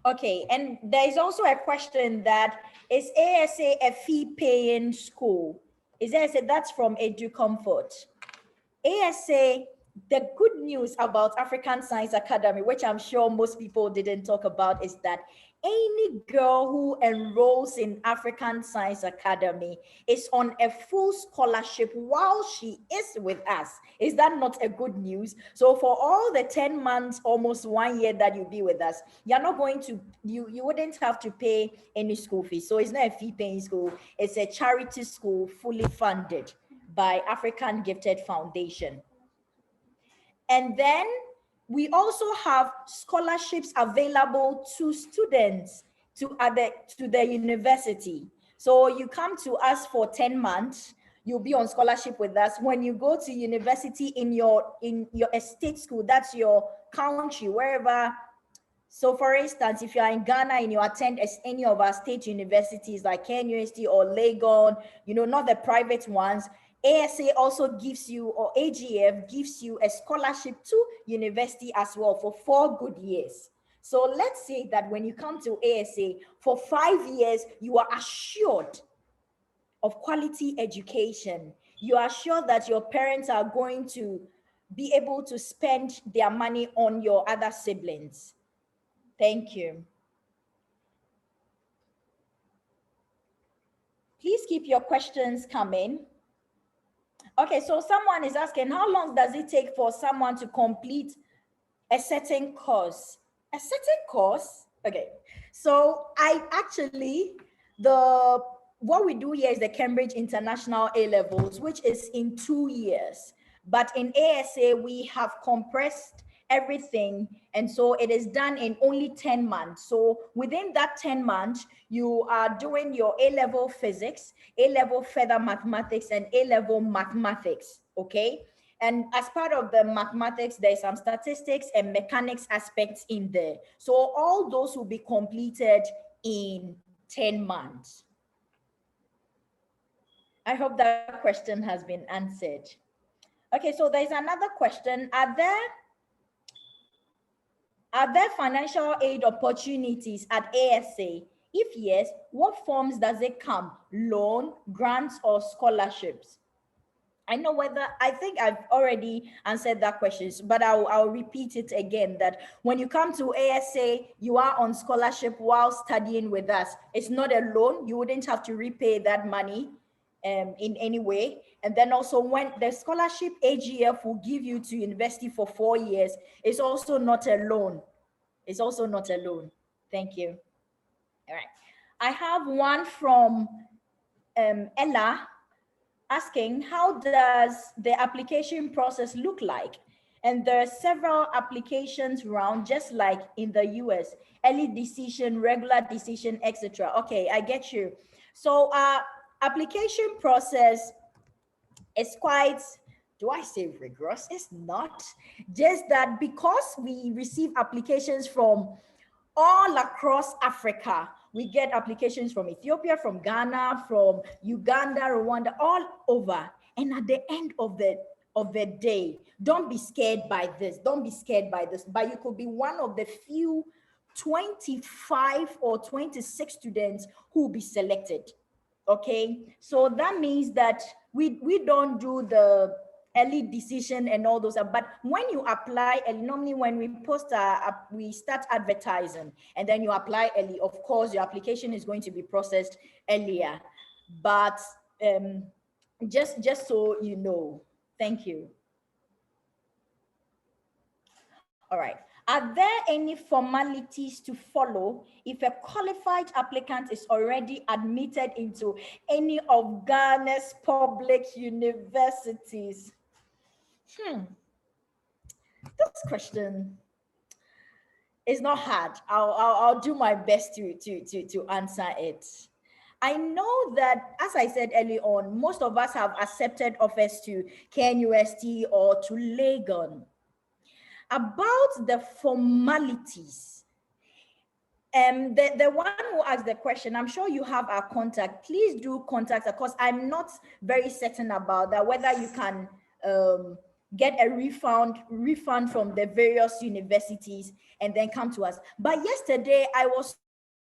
Okay, and there is also a question that, is ASA a fee-paying school? That's from EduComfort. ASA, the good news about African Science Academy, which I'm sure most people didn't talk about, is that any girl who enrolls in African Science Academy is on a full scholarship while she is with us. Is that not a good news? So for all the 10 months, almost 1 year that you'll be with us, you're not going to, you wouldn't have to pay any school fees. So it's not a fee-paying school. It's a charity school, fully funded by African Gifted Foundation. And then we also have scholarships available to students to the university. So you come to us for 10 months, you'll be on scholarship with us. When you go to university in your estate school, that's your country, wherever. So for instance, if you are in Ghana and you attend any of our state universities like KNUST or Legon, not the private ones, ASA also gives you, or AGF gives you a scholarship to university as well for 4 good years. So let's say that when you come to ASA for 5 years, you are assured of quality education. You are sure that your parents are going to be able to spend their money on your other siblings. Thank you. Please keep your questions coming. Okay, so someone is asking, how long does it take for someone to complete a certain course? A certain course? Okay, so what we do here is the Cambridge International A-Levels, which is in 2 years. But in ASA, we have compressed everything. And so it is done in only 10 months. So within that 10 months, you are doing your A-level physics, A-level further mathematics, and A-level mathematics, okay? And as part of the mathematics, there's some statistics and mechanics aspects in there. So all those will be completed in 10 months. I hope that question has been answered. Okay, so there's another question. Are there financial aid opportunities at ASA? If yes, what forms does it come? Loan, grants, or scholarships? I think I've already answered that question, but I'll repeat it again, that when you come to ASA, you are on scholarship while studying with us. It's not a loan. You wouldn't have to repay that money in any way. And then also when the scholarship AGF will give you to university for 4 years, it's also not a loan. It's also not a loan. Thank you. All right. I have one from Ella asking, how does the application process look like? And there are several applications round, just like in the US, early decision, regular decision, etc. Okay, I get you. So application process is quite, do I say rigorous? It's not. Just that because we receive applications from all across Africa, we get applications from Ethiopia, from Ghana, from Uganda, Rwanda, all over. And at the end of the day, don't be scared by this. Don't be scared by this. But you could be one of the few 25 or 26 students who will be selected. Okay, so that means that we don't do the early decision and all those, but when you apply early, normally when we post we start advertising and then you apply early, of course your application is going to be processed earlier, but just so you know. Thank you. All right. Are there any formalities to follow if a qualified applicant is already admitted into any of Ghana's public universities? This question is not hard. I'll do my best to answer it. I know that, as I said early on, most of us have accepted offers to KNUST or to Legon. About the formalities, the one who asked the question, I'm sure you have our contact. Please do contact us, because I'm not very certain about that, whether you can get a refund from the various universities and then come to us. But yesterday I was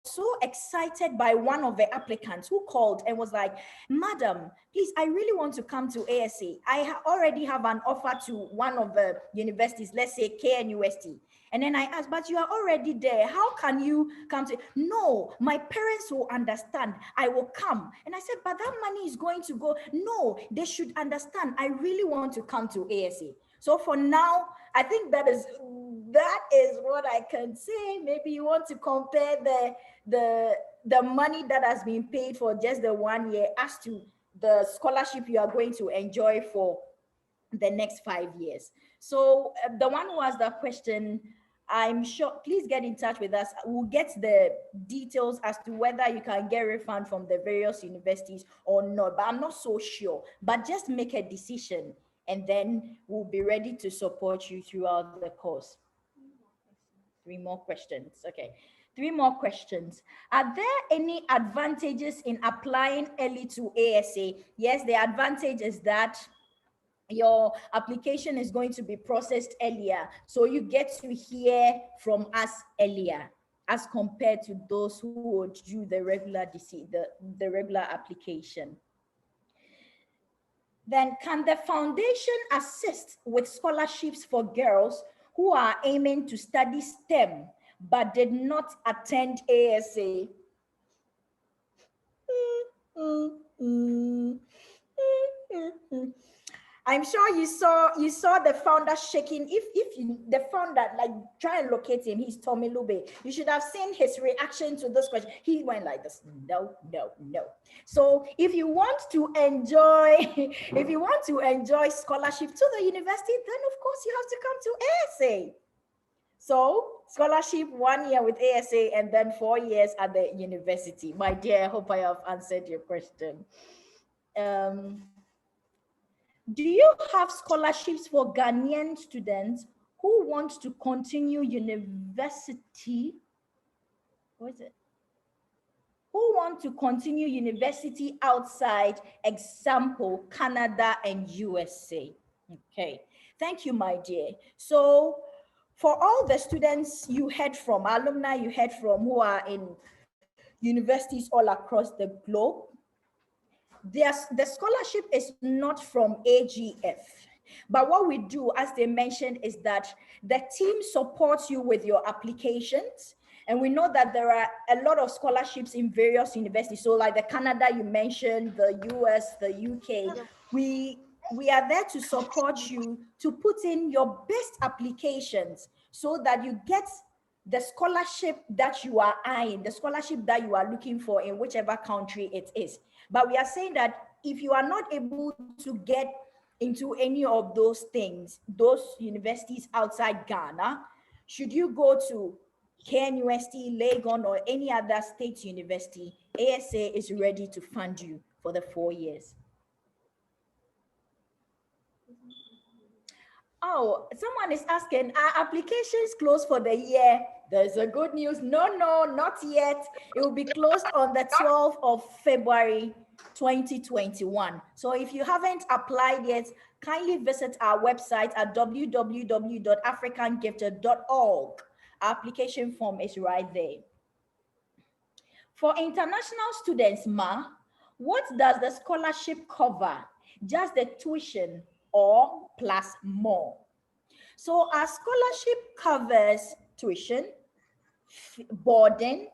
so excited by one of the applicants who called and was like, madam, please, I really want to come to ASA. I already have an offer to one of the universities, let's say KNUST. And then I asked, but you are already there. How can you come to? No, my parents will understand. I will come. And I said, but that money is going to go. No, they should understand. I really want to come to ASA. So for now, I think that is what I can say. Maybe you want to compare the money that has been paid for just the 1 year as to the scholarship you are going to enjoy for the next 5 years. So the one who asked that question, I'm sure, please get in touch with us. We'll get the details as to whether you can get refund from the various universities or not, but I'm not so sure. But just make a decision and then we'll be ready to support you throughout the course. 3 more questions, okay. 3 more questions. Are there any advantages in applying early to ASA? Yes, the advantage is that your application is going to be processed earlier. So you get to hear from us earlier as compared to those who would do the regular application. Then can the foundation assist with scholarships for girls who are aiming to study STEM but did not attend ASA? I'm sure you saw the founder shaking. If you, the founder, like, try and locate him, he's Tom Ilube. You should have seen his reaction to this question. He went like this, no, no, no. So if you want to enjoy, scholarship to the university, then of course you have to come to ASA. So scholarship 1 year with ASA and then 4 years at the university. My dear, I hope I have answered your question. Do you have scholarships for Ghanaian students who want to continue university? What is it? Who want to continue university outside, example, Canada and USA? Okay, thank you, my dear. So for all the students you heard from, alumni you heard from who are in universities all across the globe, the scholarship is not from AGF, but what we do, as they mentioned, is that the team supports you with your applications. And we know that there are a lot of scholarships in various universities. So like the Canada you mentioned, the US, the UK, we are there to support you to put in your best applications so that you get the scholarship that you are eyeing, the scholarship that you are looking for in whichever country it is. But we are saying that if you are not able to get into any of those things, those universities outside Ghana, should you go to KNUST, Legon, or any other state university, ASA is ready to fund you for the 4 years. Oh, someone is asking, are applications closed for the year? There's a good news. No, not yet. It will be closed on the 12th of February, 2021. So if you haven't applied yet, kindly visit our website at www.africangifted.org. Our application form is right there. For international students, Ma, what does the scholarship cover? Just the tuition or plus more? So our scholarship covers tuition, boarding,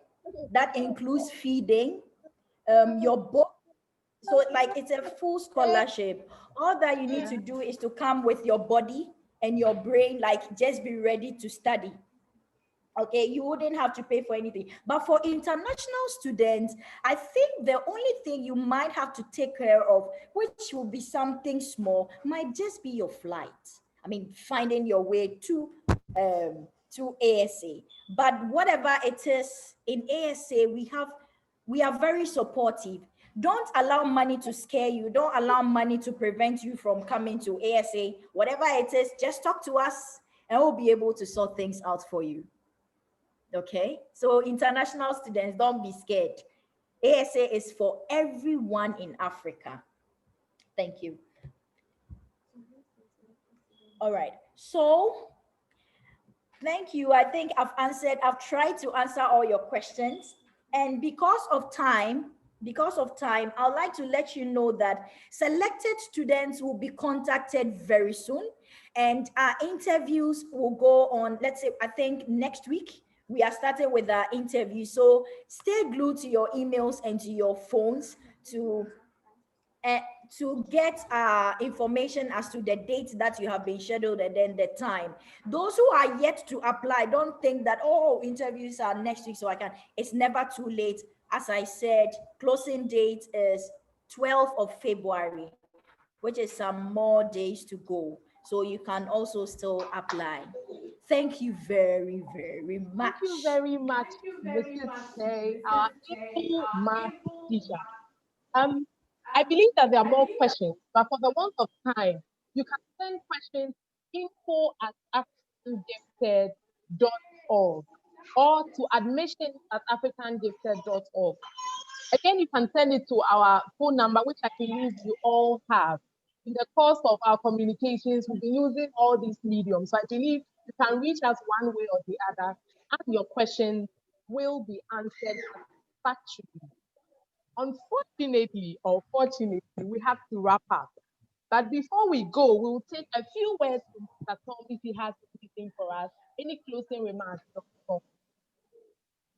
that includes feeding, your book. So like it's a full scholarship. All that you need to do is to come with your body and your brain, like just be ready to study. Okay, you wouldn't have to pay for anything. But for international students, I think the only thing you might have to take care of, which will be something small, might just be your flight. I mean, finding your way to ASA. But whatever it is in ASA, we are very supportive. Don't allow money to scare you. Don't allow money to prevent you from coming to ASA. Whatever it is, just talk to us and we'll be able to sort things out for you. Okay, so international students, don't be scared. ASA is for everyone in Africa. Thank you. All right, so thank you. I think I've tried to answer all your questions. And because of time, I'd like to let you know that selected students will be contacted very soon. And our interviews will go on, let's say, I think next week. We are starting with our interview. So stay glued to your emails and to your phones to get information as to the date that you have been scheduled and then the time. Those who are yet to apply, don't think that, oh, interviews are next week, so I can. It's never too late. As I said, closing date is 12th of February, which is some more days to go. So you can also still apply. Thank you very, very much. Thank you very much, Mrs. Tay, our able math teacher. I believe that there are more questions, but for the want of time, you can send questions info@africangifted.org or to admissions@africangifted.org. Again, you can send it to our phone number, which I believe you all have. In the course of our communications, we've been using all these mediums. So I believe you can reach us one way or the other, and your questions will be answered factually. Unfortunately, or fortunately, we have to wrap up. But before we go, we will take a few words from Dr. Tom if he has anything for us. Any closing remarks, Dr. Tom?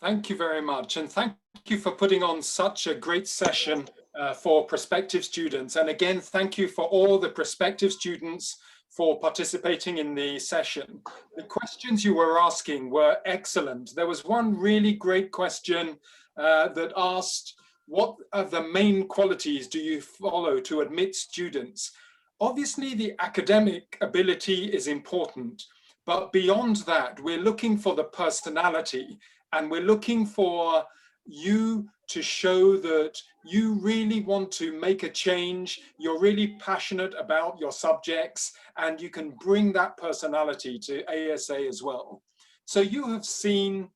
Thank you very much. And thank you for putting on such a great session for prospective students. And again, thank you for all the prospective students for participating in the session. The questions you were asking were excellent. There was one really great question that asked, what are the main qualities do you follow to admit students? Obviously, the academic ability is important, but beyond that, we're looking for the personality, and we're looking for you to show that you really want to make a change, you're really passionate about your subjects, and you can bring that personality to ASA as well. So you have seen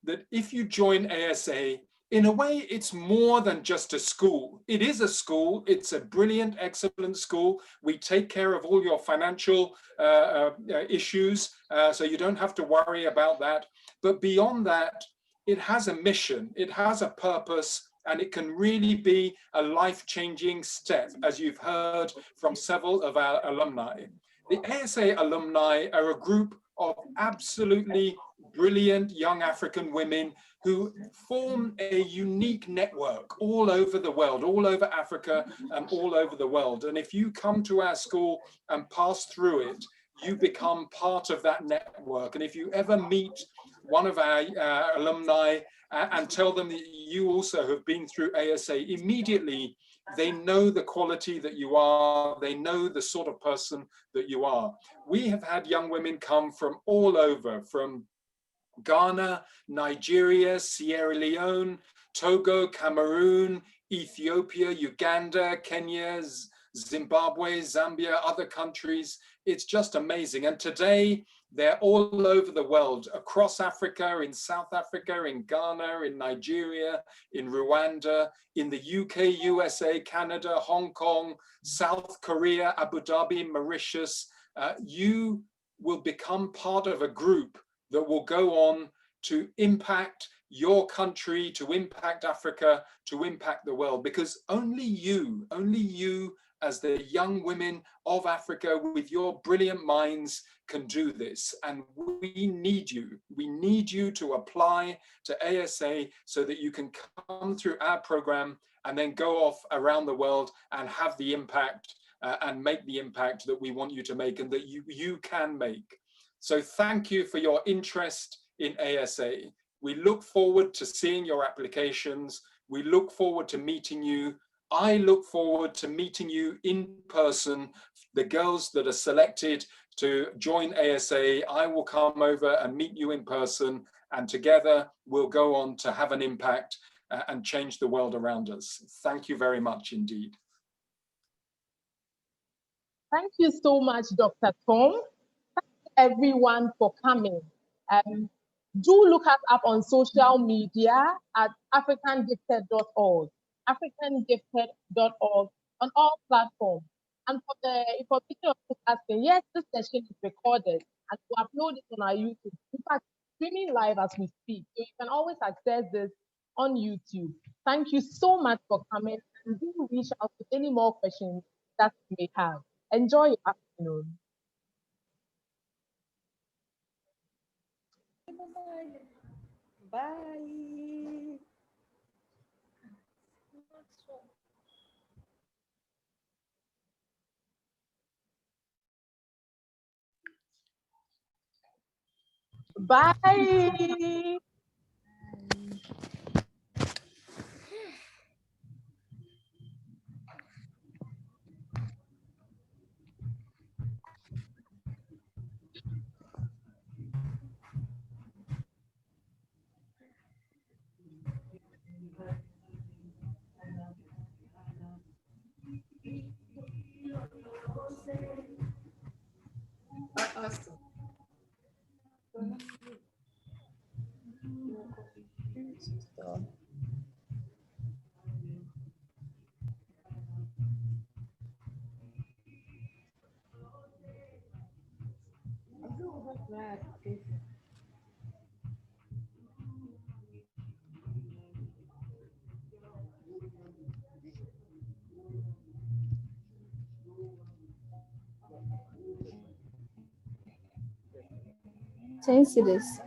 that if you join ASA, in a way, it's more than just a school. It is a school. It's a brilliant, excellent school. We take care of all your financial issues, so you don't have to worry about that. But beyond that, it has a mission, it has a purpose, and it can really be a life-changing step, as you've heard from several of our alumni. The ASA alumni are a group of absolutely brilliant young African women who form a unique network all over the world, all over Africa and all over the world. And if you come to our school and pass through it, you become part of that network. And if you ever meet one of our alumni and tell them that you also have been through ASA, immediately they know the quality that you are, they know the sort of person that you are. We have had young women come from all over, from Ghana, Nigeria, Sierra Leone, Togo, Cameroon, Ethiopia, Uganda, Kenya, Zimbabwe, Zambia, other countries. It's just amazing. And today they're all over the world, across Africa, in South Africa, in Ghana, in Nigeria, in Rwanda, in the UK, USA, Canada, Hong Kong, South Korea, Abu Dhabi, Mauritius. You will become part of a group that will go on to impact your country, to impact Africa, to impact the world, because only you as the young women of Africa with your brilliant minds can do this. And we need you to apply to ASA so that you can come through our program and then go off around the world and have the impact and make the impact that we want you to make and that you can make. So thank you for your interest in ASA. We look forward to seeing your applications. We look forward to meeting you. I look forward to meeting you in person. The girls that are selected to join ASA, I will come over and meet you in person, and together we'll go on to have an impact and change the world around us. Thank you very much indeed. Thank you so much, Dr. Tom. Everyone for coming. Do look us up on social media at africangifted.org, africangifted.org on all platforms. And for the information of asking, yes, this session is recorded and we'll upload it on our YouTube. In fact, streaming live as we speak. So you can always access this on YouTube. Thank you so much for coming, and do reach out with any more questions that you may have. Enjoy your afternoon. Bye. Bye. So, Change this.